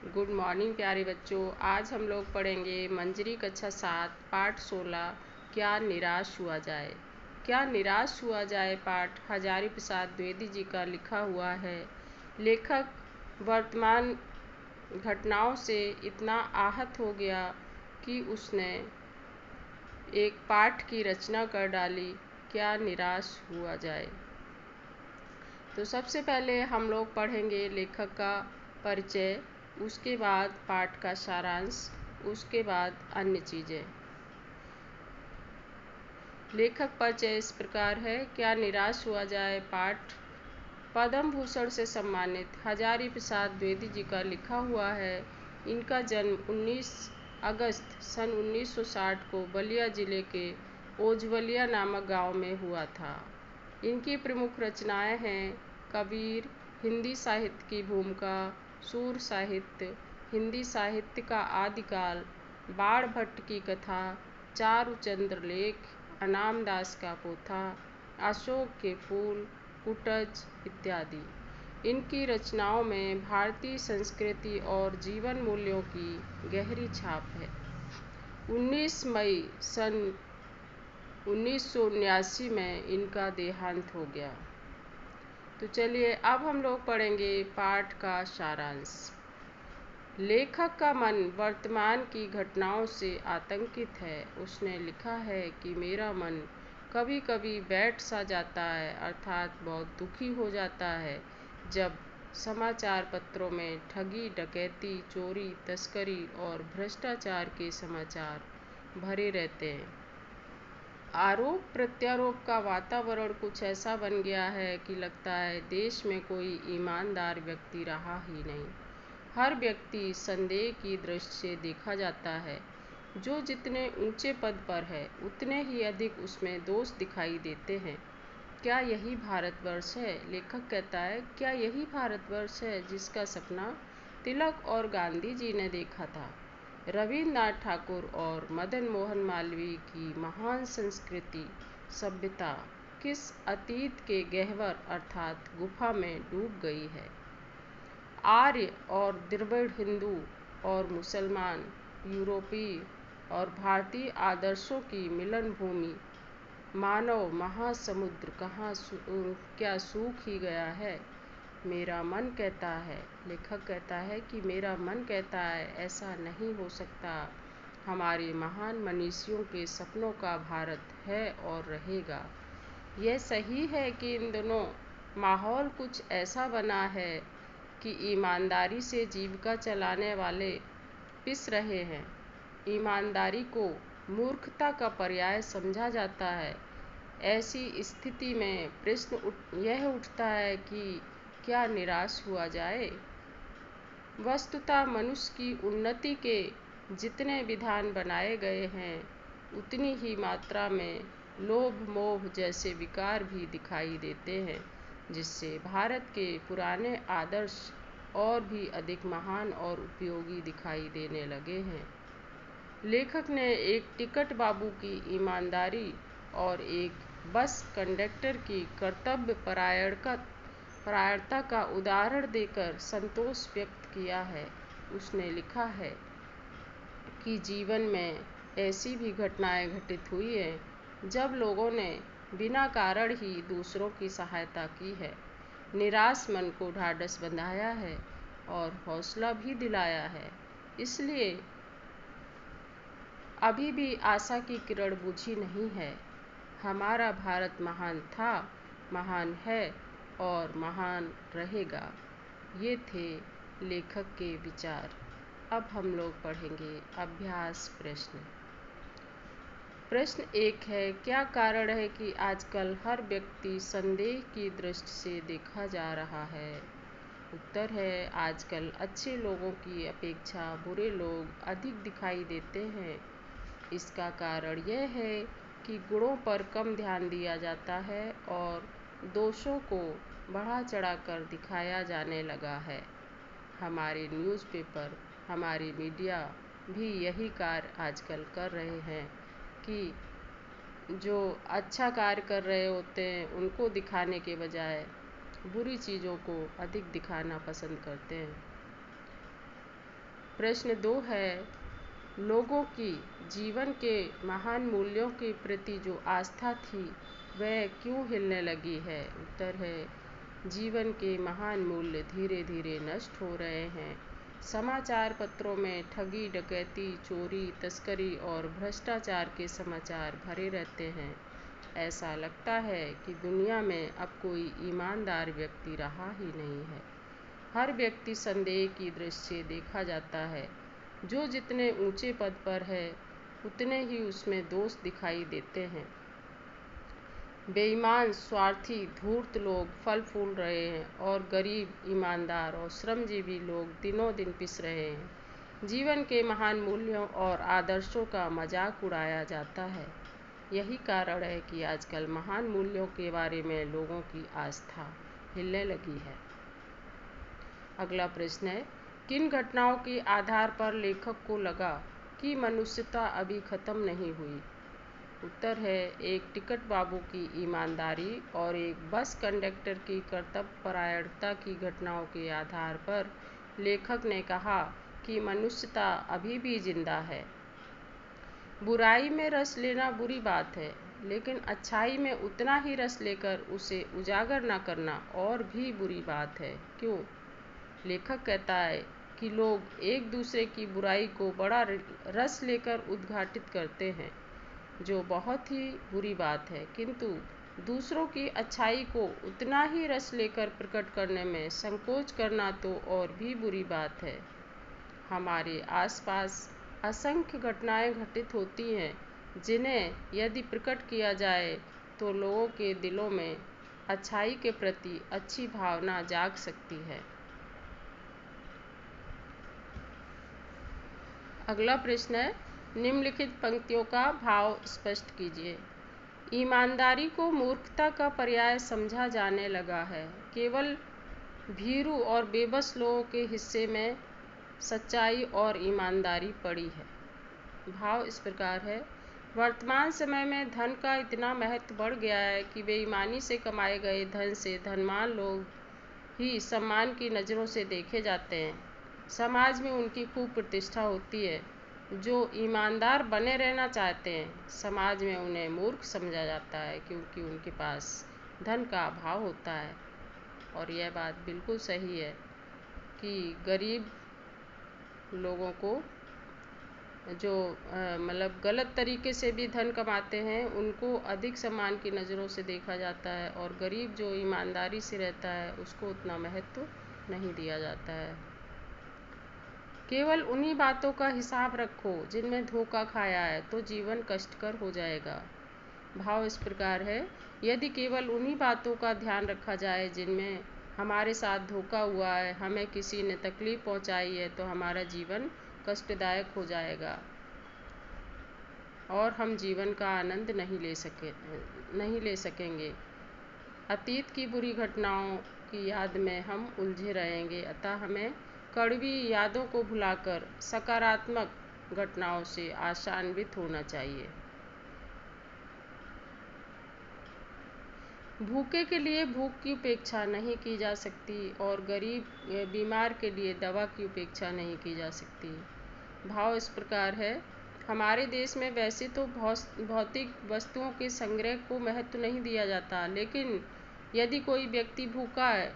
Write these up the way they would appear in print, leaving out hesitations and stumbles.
Good morning प्यारे बच्चों। आज हम लोग पढ़ेंगे मंजरी कक्षा 7 पाठ 16 क्या निराश हुआ जाए। क्या निराश हुआ जाए पाठ हजारी प्रसाद द्विवेदी जी का लिखा हुआ है। लेखक वर्तमान घटनाओं से इतना आहत हो गया कि उसने एक पाठ की रचना कर डाली, क्या निराश हुआ जाए। तो सबसे पहले हम लोग पढ़ेंगे लेखक का परिचय, उसके बाद पाठ का सारांश, उसके बाद अन्य चीज़ें। लेखक परिचय इस प्रकार है। क्या निराश हुआ जाए पाठ पद्म भूषण से सम्मानित हजारी प्रसाद द्विवेदी जी का लिखा हुआ है। इनका जन्म 19 अगस्त सन 1960 को बलिया जिले के ओझवलिया नामक गांव में हुआ था। इनकी प्रमुख रचनाएं हैं कबीर, हिंदी साहित्य की भूमिका, सूर साहित्य, हिंदी साहित्य का आदिकाल, बाण भट्ट की कथा, चारुचंद्र लेख, अनाम दास का पोथा, अशोक के फूल, कुटज इत्यादि। इनकी रचनाओं में भारतीय संस्कृति और जीवन मूल्यों की गहरी छाप है। 19 मई सन 1979 में इनका देहांत हो गया। तो चलिए अब हम लोग पढ़ेंगे पाठ का सारांश। लेखक का मन वर्तमान की घटनाओं से आतंकित है। उसने लिखा है कि मेरा मन कभी कभी बैठ सा जाता है, अर्थात बहुत दुखी हो जाता है, जब समाचार पत्रों में ठगी, डकैती, चोरी, तस्करी और भ्रष्टाचार के समाचार भरे रहते हैं। आरोप प्रत्यारोप का वातावरण कुछ ऐसा बन गया है कि लगता है देश में कोई ईमानदार व्यक्ति रहा ही नहीं। हर व्यक्ति संदेह की दृष्टि से देखा जाता है। जो जितने ऊंचे पद पर है उतने ही अधिक उसमें दोष दिखाई देते हैं। क्या यही भारतवर्ष है? लेखक कहता है, क्या यही भारतवर्ष है जिसका सपना तिलक और गांधी जी ने देखा था? रविन्द्रनाथ ठाकुर और मदन मोहन मालवीय की महान संस्कृति सभ्यता किस अतीत के गहवर अर्थात गुफा में डूब गई है। आर्य और द्रविड़, हिंदू और मुसलमान, यूरोपीय और भारतीय आदर्शों की मिलन भूमि मानव महासमुद्र कहाँ क्या सूख ही गया है। मेरा मन कहता है, लेखक कहता है कि मेरा मन कहता है ऐसा नहीं हो सकता। हमारे महान मनीषियों के सपनों का भारत है और रहेगा। यह सही है कि इन दिनों माहौल कुछ ऐसा बना है कि ईमानदारी से जीविका चलाने वाले पिस रहे हैं। ईमानदारी को मूर्खता का पर्याय समझा जाता है। ऐसी स्थिति में प्रश्न यह उठता है कि क्या निराश हुआ जाए। वस्तुतः मनुष्य की उन्नति के जितने विधान बनाए गए हैं उतनी ही मात्रा में लोभ मोह जैसे विकार भी दिखाई देते हैं, जिससे भारत के पुराने आदर्श और भी अधिक महान और उपयोगी दिखाई देने लगे हैं। लेखक ने एक टिकट बाबू की ईमानदारी और एक बस कंडक्टर की कर्तव्य परायणता का उदाहरण देकर संतोष व्यक्त किया है। उसने लिखा है कि जीवन में ऐसी भी घटनाएं घटित हुई हैं जब लोगों ने बिना कारण ही दूसरों की सहायता की है, निराश मन को ढाढ़स बंधाया है और हौसला भी दिलाया है। इसलिए अभी भी आशा की किरण बुझी नहीं है। हमारा भारत महान था, महान है और महान रहेगा। ये थे लेखक के विचार। अब हम लोग पढ़ेंगे अभ्यास प्रश्न। प्रश्न 1 है, क्या कारण है कि आजकल हर व्यक्ति संदेह की दृष्टि से देखा जा रहा है? उत्तर है, आजकल अच्छे लोगों की अपेक्षा बुरे लोग अधिक दिखाई देते हैं। इसका कारण यह है कि गुणों पर कम ध्यान दिया जाता है और दोषों को बढ़ा चढ़ाकर दिखाया जाने लगा है। हमारे न्यूज़पेपर, हमारी मीडिया भी यही कार्य आजकल कर रहे हैं कि जो अच्छा कार्य कर रहे होते हैं उनको दिखाने के बजाय बुरी चीज़ों को अधिक दिखाना पसंद करते हैं। प्रश्न 2 है, लोगों की जीवन के महान मूल्यों के प्रति जो आस्था थी वह क्यों हिलने लगी है? उत्तर है, जीवन के महान मूल्य धीरे धीरे नष्ट हो रहे हैं। समाचार पत्रों में ठगी, डकैती, चोरी, तस्करी और भ्रष्टाचार के समाचार भरे रहते हैं। ऐसा लगता है कि दुनिया में अब कोई ईमानदार व्यक्ति रहा ही नहीं है। हर व्यक्ति संदेह की दृष्टि से देखा जाता है। जो जितने ऊंचे पद पर है उतने ही उसमें दोष दिखाई देते हैं। बेईमान, स्वार्थी, धूर्त लोग फल फूल रहे हैं और गरीब, ईमानदार और श्रमजीवी लोग दिनों दिन पिस रहे हैं। जीवन के महान मूल्यों और आदर्शों का मजाक उड़ाया जाता है। यही कारण है कि आजकल महान मूल्यों के बारे में लोगों की आस्था हिलने लगी है। अगला प्रश्न है, किन घटनाओं के आधार पर लेखक को लगा कि मनुष्यता अभी खत्म नहीं हुई? उत्तर है, एक टिकट बाबू की ईमानदारी और एक बस कंडक्टर की कर्तव्यपरायणता की घटनाओं के आधार पर लेखक ने कहा कि मनुष्यता अभी भी जिंदा है। बुराई में रस लेना बुरी बात है, लेकिन अच्छाई में उतना ही रस लेकर उसे उजागर न करना और भी बुरी बात है। क्यों? लेखक कहता है कि लोग एक दूसरे की बुराई को बड़ा रस लेकर उद्घाटित करते हैं, जो बहुत ही बुरी बात है, किंतु दूसरों की अच्छाई को उतना ही रस लेकर प्रकट करने में संकोच करना तो और भी बुरी बात है। हमारे आसपास असंख्य घटनाएं घटित होती हैं जिन्हें यदि प्रकट किया जाए तो लोगों के दिलों में अच्छाई के प्रति अच्छी भावना जाग सकती है। अगला प्रश्न है, निम्नलिखित पंक्तियों का भाव स्पष्ट कीजिए। ईमानदारी को मूर्खता का पर्याय समझा जाने लगा है। केवल भीरू और बेबस लोगों के हिस्से में सच्चाई और ईमानदारी पड़ी है। भाव इस प्रकार है, वर्तमान समय में धन का इतना महत्व बढ़ गया है कि बेईमानी से कमाए गए धन से धनवान लोग ही सम्मान की नज़रों से देखे जाते हैं। समाज में उनकी खूब प्रतिष्ठा होती है। जो ईमानदार बने रहना चाहते हैं, समाज में उन्हें मूर्ख समझा जाता है क्योंकि उनके पास धन का अभाव होता है। और यह बात बिल्कुल सही है कि गरीब लोगों को जो मतलब गलत तरीके से भी धन कमाते हैं उनको अधिक सम्मान की नज़रों से देखा जाता है, और गरीब जो ईमानदारी से रहता है उसको उतना महत्व नहीं दिया जाता है। केवल उन्हीं बातों का हिसाब रखो जिनमें धोखा खाया है तो जीवन कष्टकर हो जाएगा। भाव इस प्रकार है, यदि केवल उन्हीं बातों का ध्यान रखा जाए जिनमें हमारे साथ धोखा हुआ है, हमें किसी ने तकलीफ पहुंचाई है, तो हमारा जीवन कष्टदायक हो जाएगा और हम जीवन का आनंद नहीं ले सकेंगे। अतीत की बुरी घटनाओं की याद में हम उलझे रहेंगे, अतः हमें कड़वी यादों को भुलाकर सकारात्मक घटनाओं से आशान्वित होना चाहिए। भूखे के लिए भूख की उपेक्षा नहीं की जा सकती और गरीब बीमार के लिए दवा की उपेक्षा नहीं की जा सकती। भाव इस प्रकार है, हमारे देश में वैसे तो भौतिक वस्तुओं के संग्रह को महत्व नहीं दिया जाता, लेकिन यदि कोई व्यक्ति भूखा है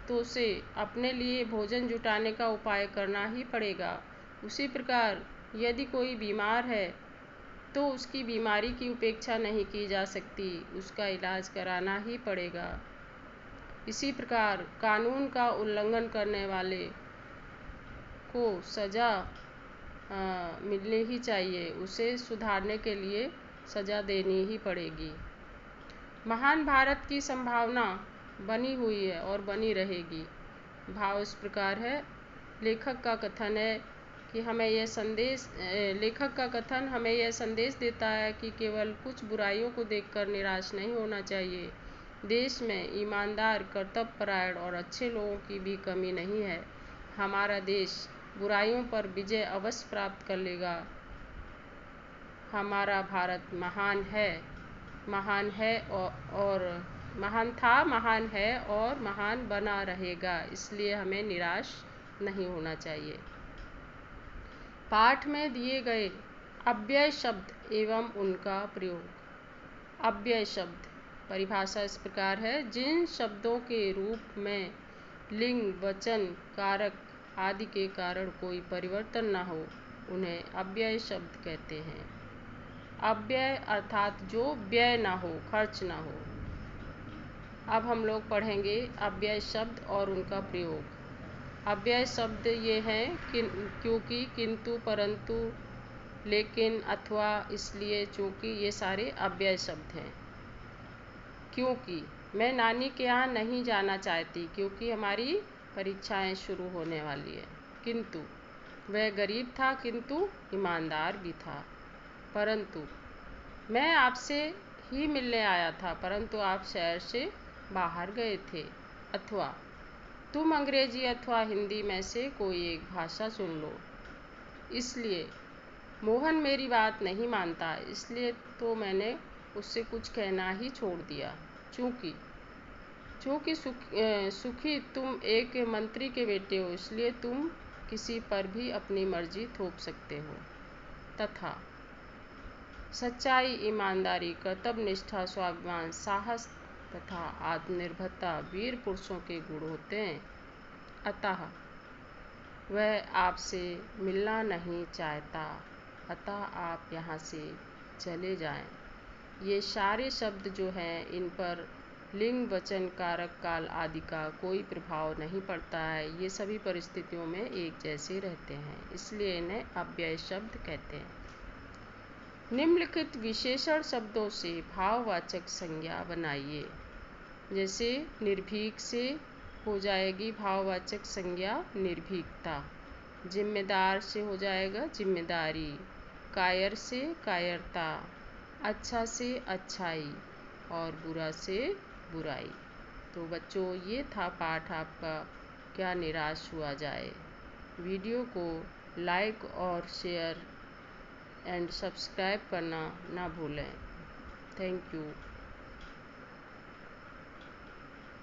तो उसे अपने लिए भोजन जुटाने का उपाय करना ही पड़ेगा। उसी प्रकार यदि कोई बीमार है तो उसकी बीमारी की उपेक्षा नहीं की जा सकती, उसका इलाज कराना ही पड़ेगा। इसी प्रकार कानून का उल्लंघन करने वाले को सज़ा मिलनी ही चाहिए, उसे सुधारने के लिए सज़ा देनी ही पड़ेगी। महान भारत की संभावना बनी हुई है और बनी रहेगी। भाव इस प्रकार है, लेखक का कथन हमें यह संदेश देता है कि केवल कुछ बुराइयों को देखकर निराश नहीं होना चाहिए। देश में ईमानदार, कर्तव्यपरायण और अच्छे लोगों की भी कमी नहीं है। हमारा देश बुराइयों पर विजय अवश्य प्राप्त कर लेगा। हमारा भारत महान है और महान बना रहेगा, इसलिए हमें निराश नहीं होना चाहिए। पाठ में दिए गए अव्यय शब्द एवं उनका प्रयोग। अव्यय शब्द परिभाषा इस प्रकार है, जिन शब्दों के रूप में लिंग, वचन, कारक आदि के कारण कोई परिवर्तन न हो उन्हें अव्यय शब्द कहते हैं। अव्यय अर्थात जो व्यय ना हो, खर्च ना हो। अब हम लोग पढ़ेंगे अव्यय शब्द और उनका प्रयोग। अव्यय शब्द ये हैं क्योंकि, किंतु, परंतु, लेकिन, अथवा, इसलिए, चूंकि, ये सारे अव्यय शब्द हैं। क्योंकि मैं नानी के यहाँ नहीं जाना चाहती क्योंकि हमारी परीक्षाएं शुरू होने वाली है। किंतु वह गरीब था किंतु ईमानदार भी था। परंतु मैं आपसे ही मिलने आया था परंतु आप शहर से बाहर गए थे। अथवा तुम अंग्रेजी अथवा हिंदी में से कोई एक भाषा चुन लो। इसलिए मोहन मेरी बात नहीं मानता, इसलिए तो मैंने उससे कुछ कहना ही छोड़ दिया। चूँकि सुखी तुम एक मंत्री के बेटे हो, इसलिए तुम किसी पर भी अपनी मर्जी थोप सकते हो। तथा सच्चाई, ईमानदारी, कर्तव्य निष्ठा, स्वाभिमान, साहस तथा आत्मनिर्भरता वीर पुरुषों के गुण होते हैं। अतः वह आपसे मिलना नहीं चाहता, अतः आप यहाँ से चले जाएं। ये सारे शब्द जो हैं इन पर लिंग, वचन, कारक, काल आदि का कोई प्रभाव नहीं पड़ता है। ये सभी परिस्थितियों में एक जैसे रहते हैं, इसलिए इन्हें अव्यय शब्द कहते हैं। निम्नलिखित विशेषण शब्दों से भाववाचक संज्ञा बनाइए। जैसे निर्भीक से हो जाएगी भाववाचक संज्ञा निर्भीकता, जिम्मेदार से हो जाएगा जिम्मेदारी, कायर से कायरता, अच्छा से अच्छाई और बुरा से बुराई। तो बच्चों, ये था पाठ आपका, क्या निराश हुआ जाए। वीडियो को लाइक और शेयर एंड सब्सक्राइब करना ना भूलें। Thank you.